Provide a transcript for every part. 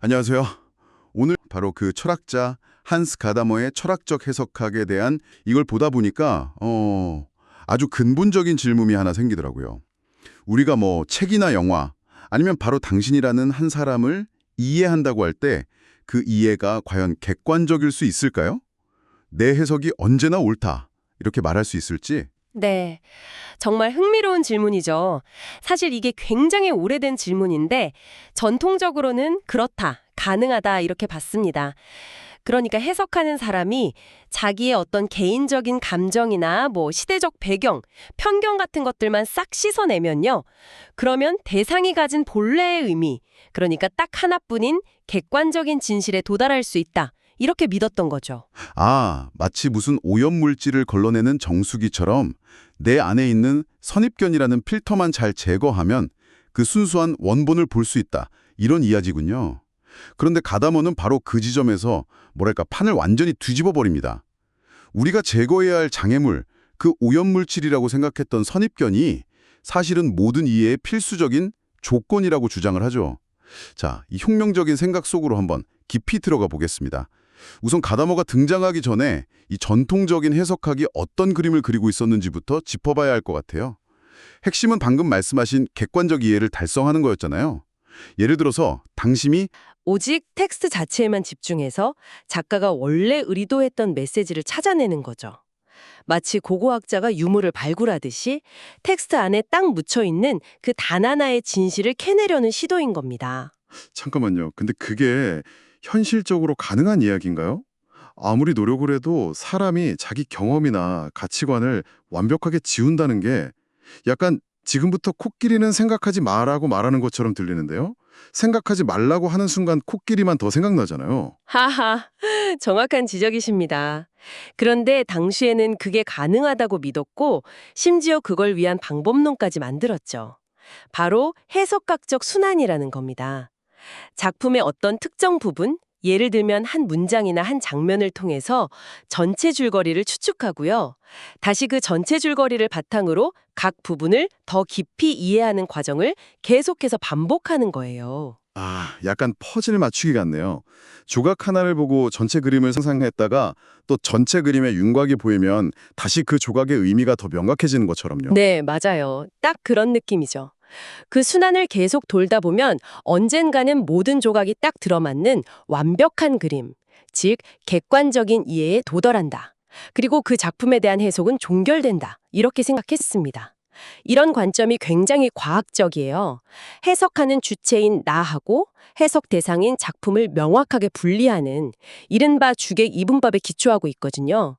안녕하세요. 오늘 바로 그 철학자 한스 가다머의 철학적 해석학에 대한 이걸 보다 보니까 아주 근본적인 질문이 하나 생기더라고요. 우리가 뭐 책이나 영화 아니면 바로 당신이라는 한 사람을 이해한다고 할 때 그 이해가 과연 객관적일 수 있을까요? 내 해석이 언제나 옳다 이렇게 말할 수 있을지. 네, 정말 흥미로운 질문이죠. 사실 이게 굉장히 오래된 질문인데 전통적으로는 그렇다, 가능하다 이렇게 봤습니다. 그러니까 해석하는 사람이 자기의 어떤 개인적인 감정이나 시대적 배경, 편견 같은 것들만 싹 씻어내면요. 그러면 대상이 가진 본래의 의미, 그러니까 딱 하나뿐인 객관적인 진실에 도달할 수 있다. 이렇게 믿었던 거죠. 마치 무슨 오염물질을 걸러내는 정수기처럼 내 안에 있는 선입견이라는 필터만 잘 제거하면 그 순수한 원본을 볼 수 있다. 이런 이야기군요. 그런데 가다머는 바로 그 지점에서 판을 완전히 뒤집어 버립니다. 우리가 제거해야 할 장애물, 그 오염물질이라고 생각했던 선입견이 사실은 모든 이해의 필수적인 조건이라고 주장을 하죠. 자, 이 혁명적인 생각 속으로 한번 깊이 들어가 보겠습니다. 우선 가다머가 등장하기 전에 이 전통적인 해석학이 어떤 그림을 그리고 있었는지부터 짚어봐야 할 것 같아요. 핵심은 방금 말씀하신 객관적 이해를 달성하는 거였잖아요. 예를 들어서 당심이 오직 텍스트 자체에만 집중해서 작가가 원래 의도했던 메시지를 찾아내는 거죠. 마치 고고학자가 유물을 발굴하듯이 텍스트 안에 딱 묻혀있는 그 단 하나의 진실을 캐내려는 시도인 겁니다. 잠깐만요. 근데 그게 현실적으로 가능한 이야기인가요? 아무리 노력을 해도 사람이 자기 경험이나 가치관을 완벽하게 지운다는 게 약간 지금부터 코끼리는 생각하지 마라고 말하는 것처럼 들리는데요. 생각하지 말라고 하는 순간 코끼리만 더 생각나잖아요. 하하, 정확한 지적이십니다. 그런데 당시에는 그게 가능하다고 믿었고 심지어 그걸 위한 방법론까지 만들었죠. 바로 해석학적 순환이라는 겁니다. 작품의 어떤 특정 부분, 예를 들면 한 문장이나 한 장면을 통해서 전체 줄거리를 추측하고요. 다시 그 전체 줄거리를 바탕으로 각 부분을 더 깊이 이해하는 과정을 계속해서 반복하는 거예요. 약간 퍼즐 맞추기 같네요. 조각 하나를 보고 전체 그림을 상상했다가 또 전체 그림의 윤곽이 보이면 다시 그 조각의 의미가 더 명확해지는 것처럼요. 네, 맞아요. 딱 그런 느낌이죠. 그 순환을 계속 돌다 보면 언젠가는 모든 조각이 딱 들어맞는 완벽한 그림, 즉 객관적인 이해에 도달한다. 그리고 그 작품에 대한 해석은 종결된다. 이렇게 생각했습니다. 이런 관점이 굉장히 과학적이에요. 해석하는 주체인 나하고 해석 대상인 작품을 명확하게 분리하는 이른바 주객 이분법에 기초하고 있거든요.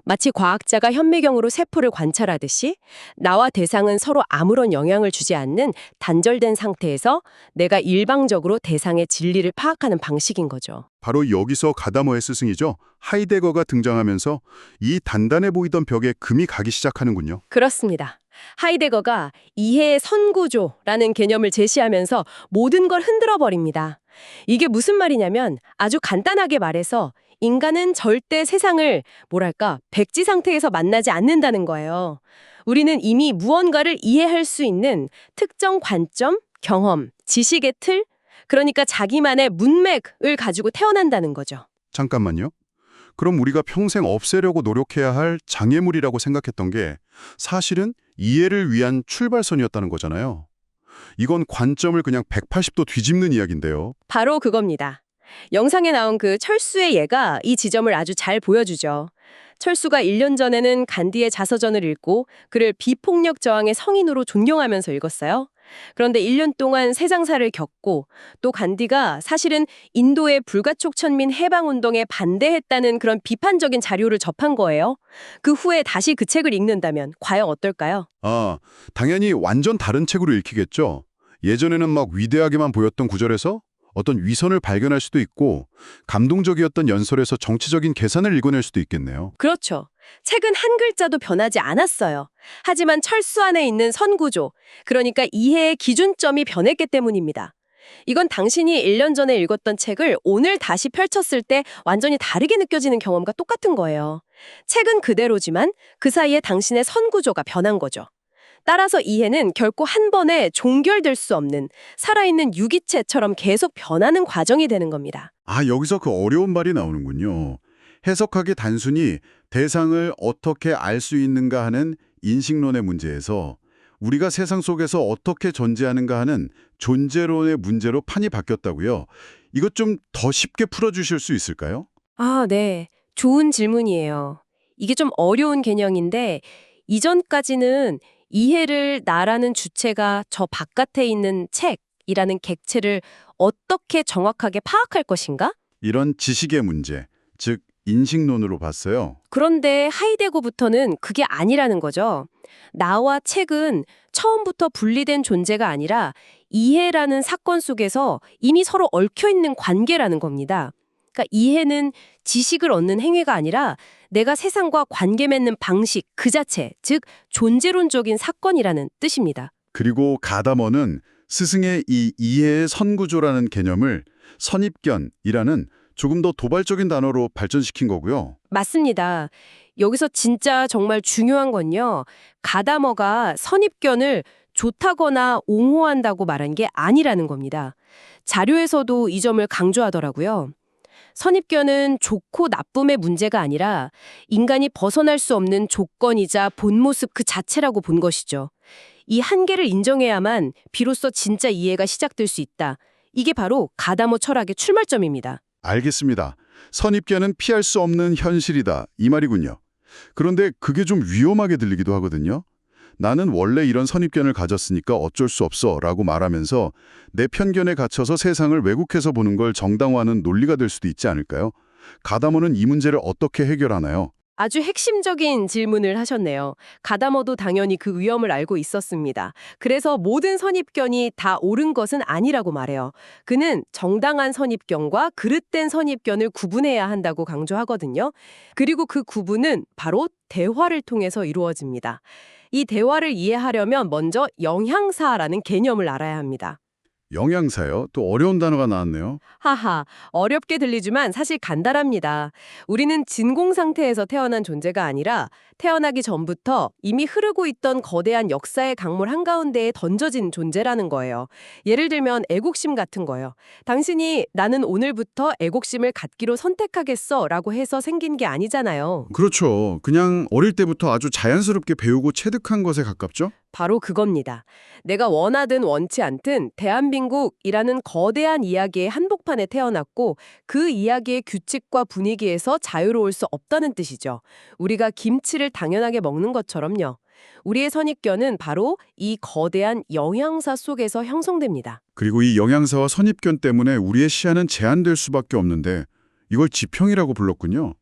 마치 과학자가 현미경으로 세포를 관찰하듯이 나와 대상은 서로 아무런 영향을 주지 않는 단절된 상태에서 내가 일방적으로 대상의 진리를 파악하는 방식인 거죠. 바로 여기서 가다머의 스승이죠. 하이데거가 등장하면서 이 단단해 보이던 벽에 금이 가기 시작하는군요. 그렇습니다. 하이데거가 이해의 선구조라는 개념을 제시하면서 모든 걸 흔들어 버립니다. 이게 무슨 말이냐면 아주 간단하게 말해서 인간은 절대 세상을 백지 상태에서 만나지 않는다는 거예요. 우리는 이미 무언가를 이해할 수 있는 특정 관점, 경험, 지식의 틀, 그러니까 자기만의 문맥을 가지고 태어난다는 거죠. 잠깐만요. 그럼 우리가 평생 없애려고 노력해야 할 장애물이라고 생각했던 게 사실은 이해를 위한 출발선이었다는 거잖아요. 이건 관점을 그냥 180도 뒤집는 이야기인데요. 바로 그겁니다. 영상에 나온 그 철수의 예가 이 지점을 아주 잘 보여주죠. 철수가 1년 전에는 간디의 자서전을 읽고 그를 비폭력 저항의 성인으로 존경하면서 읽었어요. 그런데 1년 동안 세상사를 겪고 또 간디가 사실은 인도의 불가촉 천민 해방운동에 반대했다는 그런 비판적인 자료를 접한 거예요. 그 후에 다시 그 책을 읽는다면 과연 어떨까요? 당연히 완전 다른 책으로 읽히겠죠. 예전에는 막 위대하게만 보였던 구절에서 어떤 위선을 발견할 수도 있고 감동적이었던 연설에서 정치적인 계산을 읽어낼 수도 있겠네요. 그렇죠. 책은 한 글자도 변하지 않았어요. 하지만 철수 안에 있는 선구조, 그러니까 이해의 기준점이 변했기 때문입니다. 이건 당신이 1년 전에 읽었던 책을 오늘 다시 펼쳤을 때 완전히 다르게 느껴지는 경험과 똑같은 거예요. 책은 그대로지만 그 사이에 당신의 선구조가 변한 거죠. 따라서 이해는 결코 한 번에 종결될 수 없는 살아있는 유기체처럼 계속 변하는 과정이 되는 겁니다. 아, 여기서 그 어려운 말이 나오는군요. 해석하기 단순히 대상을 어떻게 알 수 있는가 하는 인식론의 문제에서 우리가 세상 속에서 어떻게 존재하는가 하는 존재론의 문제로 판이 바뀌었다고요. 이것 좀 더 쉽게 풀어주실 수 있을까요? 아, 네. 좋은 질문이에요. 이게 좀 어려운 개념인데 이전까지는 이해를 나라는 주체가 저 바깥에 있는 책이라는 객체를 어떻게 정확하게 파악할 것인가? 이런 지식의 문제, 즉 인식론으로 봤어요. 그런데 하이데거부터는 그게 아니라는 거죠. 나와 책은 처음부터 분리된 존재가 아니라 이해라는 사건 속에서 이미 서로 얽혀 있는 관계라는 겁니다. 그러니까 이해는 지식을 얻는 행위가 아니라 내가 세상과 관계 맺는 방식 그 자체, 즉 존재론적인 사건이라는 뜻입니다. 그리고 가다머는 스승의 이 이해의 선구조라는 개념을 선입견이라는 조금 더 도발적인 단어로 발전시킨 거고요. 맞습니다. 여기서 진짜 정말 중요한 건요. 가다머가 선입견을 좋다거나 옹호한다고 말한 게 아니라는 겁니다. 자료에서도 이 점을 강조하더라고요. 선입견은 좋고 나쁨의 문제가 아니라 인간이 벗어날 수 없는 조건이자 본 모습 그 자체라고 본 것이죠. 이 한계를 인정해야만 비로소 진짜 이해가 시작될 수 있다. 이게 바로 가다머 철학의 출발점입니다. 알겠습니다. 선입견은 피할 수 없는 현실이다. 이 말이군요. 그런데 그게 좀 위험하게 들리기도 하거든요. 나는 원래 이런 선입견을 가졌으니까 어쩔 수 없어 라고 말하면서 내 편견에 갇혀서 세상을 왜곡해서 보는 걸 정당화하는 논리가 될 수도 있지 않을까요? 가다머는 이 문제를 어떻게 해결하나요? 아주 핵심적인 질문을 하셨네요. 가다머도 당연히 그 위험을 알고 있었습니다. 그래서 모든 선입견이 다 옳은 것은 아니라고 말해요. 그는 정당한 선입견과 그릇된 선입견을 구분해야 한다고 강조하거든요. 그리고 그 구분은 바로 대화를 통해서 이루어집니다. 이 대화를 이해하려면 먼저 영향사라는 개념을 알아야 합니다. 영양사요? 또 어려운 단어가 나왔네요. 하하, 어렵게 들리지만 사실 간단합니다. 우리는 진공 상태에서 태어난 존재가 아니라 태어나기 전부터 이미 흐르고 있던 거대한 역사의 강물 한가운데에 던져진 존재라는 거예요. 예를 들면 애국심 같은 거요. 당신이 나는 오늘부터 애국심을 갖기로 선택하겠어 라고 해서 생긴 게 아니잖아요. 그렇죠. 그냥 어릴 때부터 아주 자연스럽게 배우고 체득한 것에 가깝죠? 바로 그겁니다. 내가 원하든 원치 않든 대한민국이라는 거대한 이야기의 한복판에 태어났고 그 이야기의 규칙과 분위기에서 자유로울 수 없다는 뜻이죠. 우리가 김치를 당연하게 먹는 것처럼요. 우리의 선입견은 바로 이 거대한 영양사 속에서 형성됩니다. 그리고 이 영양사와 선입견 때문에 우리의 시야는 제한될 수밖에 없는데 이걸 지평이라고 불렀군요.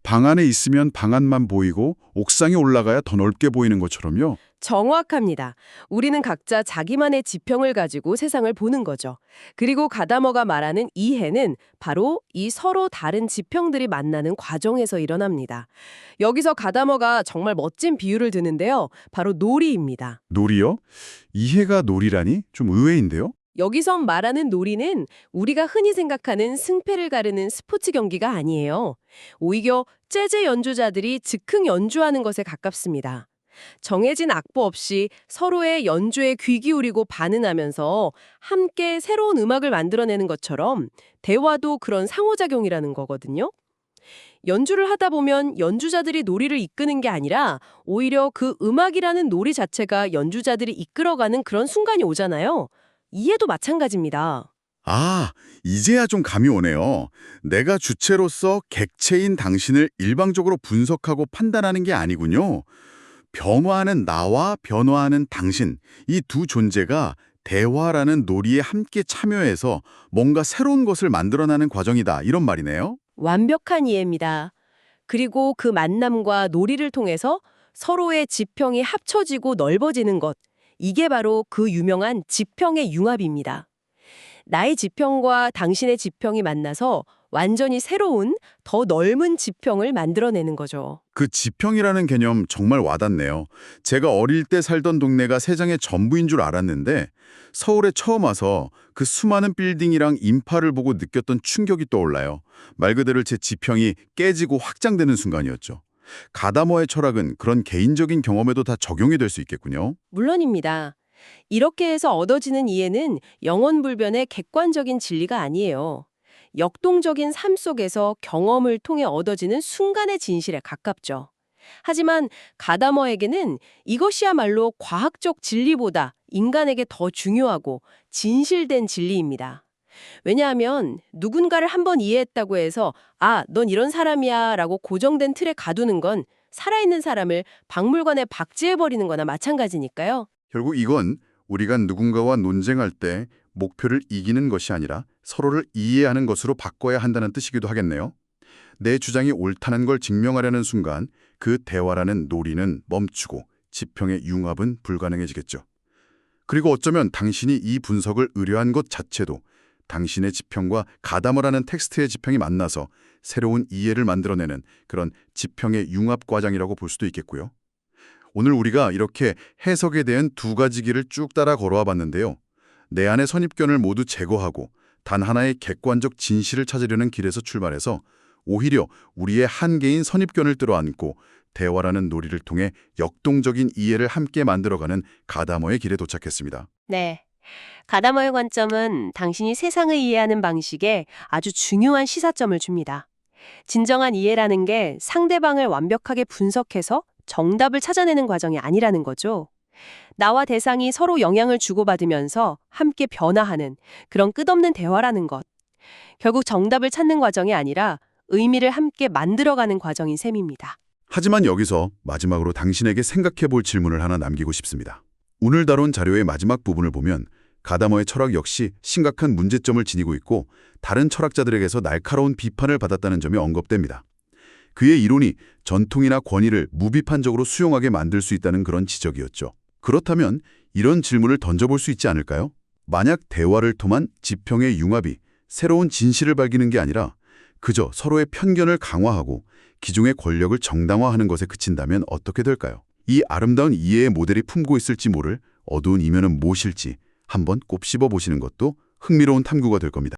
방 안에 있으면 방 안만 보이고 옥상에 올라가야 더 넓게 보이는 것처럼요. 정확합니다. 우리는 각자 자기만의 지평을 가지고 세상을 보는 거죠. 그리고 가다머가 말하는 이해는 바로 이 서로 다른 지평들이 만나는 과정에서 일어납니다. 여기서 가다머가 정말 멋진 비유를 드는데요. 바로 놀이입니다. 놀이요? 이해가 놀이라니? 좀 의외인데요? 여기서 말하는 놀이는 우리가 흔히 생각하는 승패를 가르는 스포츠 경기가 아니에요. 오히려 재즈 연주자들이 즉흥 연주하는 것에 가깝습니다. 정해진 악보 없이 서로의 연주에 귀 기울이고 반응하면서 함께 새로운 음악을 만들어내는 것처럼 대화도 그런 상호작용이라는 거거든요. 연주를 하다 보면 연주자들이 놀이를 이끄는 게 아니라 오히려 그 음악이라는 놀이 자체가 연주자들이 이끌어가는 그런 순간이 오잖아요. 이해도 마찬가지입니다. 아, 이제야 좀 감이 오네요. 내가 주체로서 객체인 당신을 일방적으로 분석하고 판단하는 게 아니군요. 변화하는 나와 변화하는 당신, 이 두 존재가 대화라는 놀이에 함께 참여해서 뭔가 새로운 것을 만들어나는 과정이다. 이런 말이네요. 완벽한 이해입니다. 그리고 그 만남과 놀이를 통해서 서로의 지평이 합쳐지고 넓어지는 것. 이게 바로 그 유명한 지평의 융합입니다. 나의 지평과 당신의 지평이 만나서 완전히 새로운, 더 넓은 지평을 만들어내는 거죠. 그 지평이라는 개념 정말 와닿네요. 제가 어릴 때 살던 동네가 세상의 전부인 줄 알았는데 서울에 처음 와서 그 수많은 빌딩이랑 인파를 보고 느꼈던 충격이 떠올라요. 말 그대로 제 지평이 깨지고 확장되는 순간이었죠. 가다머의 철학은 그런 개인적인 경험에도 다 적용이 될 수 있겠군요. 물론입니다. 이렇게 해서 얻어지는 이해는 영원불변의 객관적인 진리가 아니에요. 역동적인 삶 속에서 경험을 통해 얻어지는 순간의 진실에 가깝죠. 하지만 가다머에게는 이것이야말로 과학적 진리보다 인간에게 더 중요하고 진실된 진리입니다. 왜냐하면 누군가를 한번 이해했다고 해서 아, 넌 이런 사람이야 라고 고정된 틀에 가두는 건 살아있는 사람을 박물관에 박제해버리는 거나 마찬가지니까요. 결국 이건 우리가 누군가와 논쟁할 때 목표를 이기는 것이 아니라 서로를 이해하는 것으로 바꿔야 한다는 뜻이기도 하겠네요. 내 주장이 옳다는 걸 증명하려는 순간 그 대화라는 놀이는 멈추고 지평의 융합은 불가능해지겠죠. 그리고 어쩌면 당신이 이 분석을 의뢰한 것 자체도 당신의 지평과 가다머라는 텍스트의 지평이 만나서 새로운 이해를 만들어내는 그런 지평의 융합 과정이라고 볼 수도 있겠고요. 오늘 우리가 이렇게 해석에 대한 두 가지 길을 쭉 따라 걸어와 봤는데요. 내 안의 선입견을 모두 제거하고 단 하나의 객관적 진실을 찾으려는 길에서 출발해서 오히려 우리의 한계인 선입견을 끌어안고 대화라는 놀이를 통해 역동적인 이해를 함께 만들어가는 가다머의 길에 도착했습니다. 네. 가다머의 관점은 당신이 세상을 이해하는 방식에 아주 중요한 시사점을 줍니다. 진정한 이해라는 게 상대방을 완벽하게 분석해서 정답을 찾아내는 과정이 아니라는 거죠. 나와 대상이 서로 영향을 주고받으면서 함께 변화하는 그런 끝없는 대화라는 것. 결국 정답을 찾는 과정이 아니라 의미를 함께 만들어가는 과정인 셈입니다. 하지만 여기서 마지막으로 당신에게 생각해 볼 질문을 하나 남기고 싶습니다. 오늘 다룬 자료의 마지막 부분을 보면 가다머의 철학 역시 심각한 문제점을 지니고 있고 다른 철학자들에게서 날카로운 비판을 받았다는 점이 언급됩니다. 그의 이론이 전통이나 권위를 무비판적으로 수용하게 만들 수 있다는 그런 지적이었죠. 그렇다면 이런 질문을 던져볼 수 있지 않을까요? 만약 대화를 통한 지평의 융합이 새로운 진실을 밝히는 게 아니라 그저 서로의 편견을 강화하고 기존의 권력을 정당화하는 것에 그친다면 어떻게 될까요? 이 아름다운 이해의 모델이 품고 있을지 모를 어두운 이면은 무엇일지 한번 곱씹어 보시는 것도 흥미로운 탐구가 될 겁니다.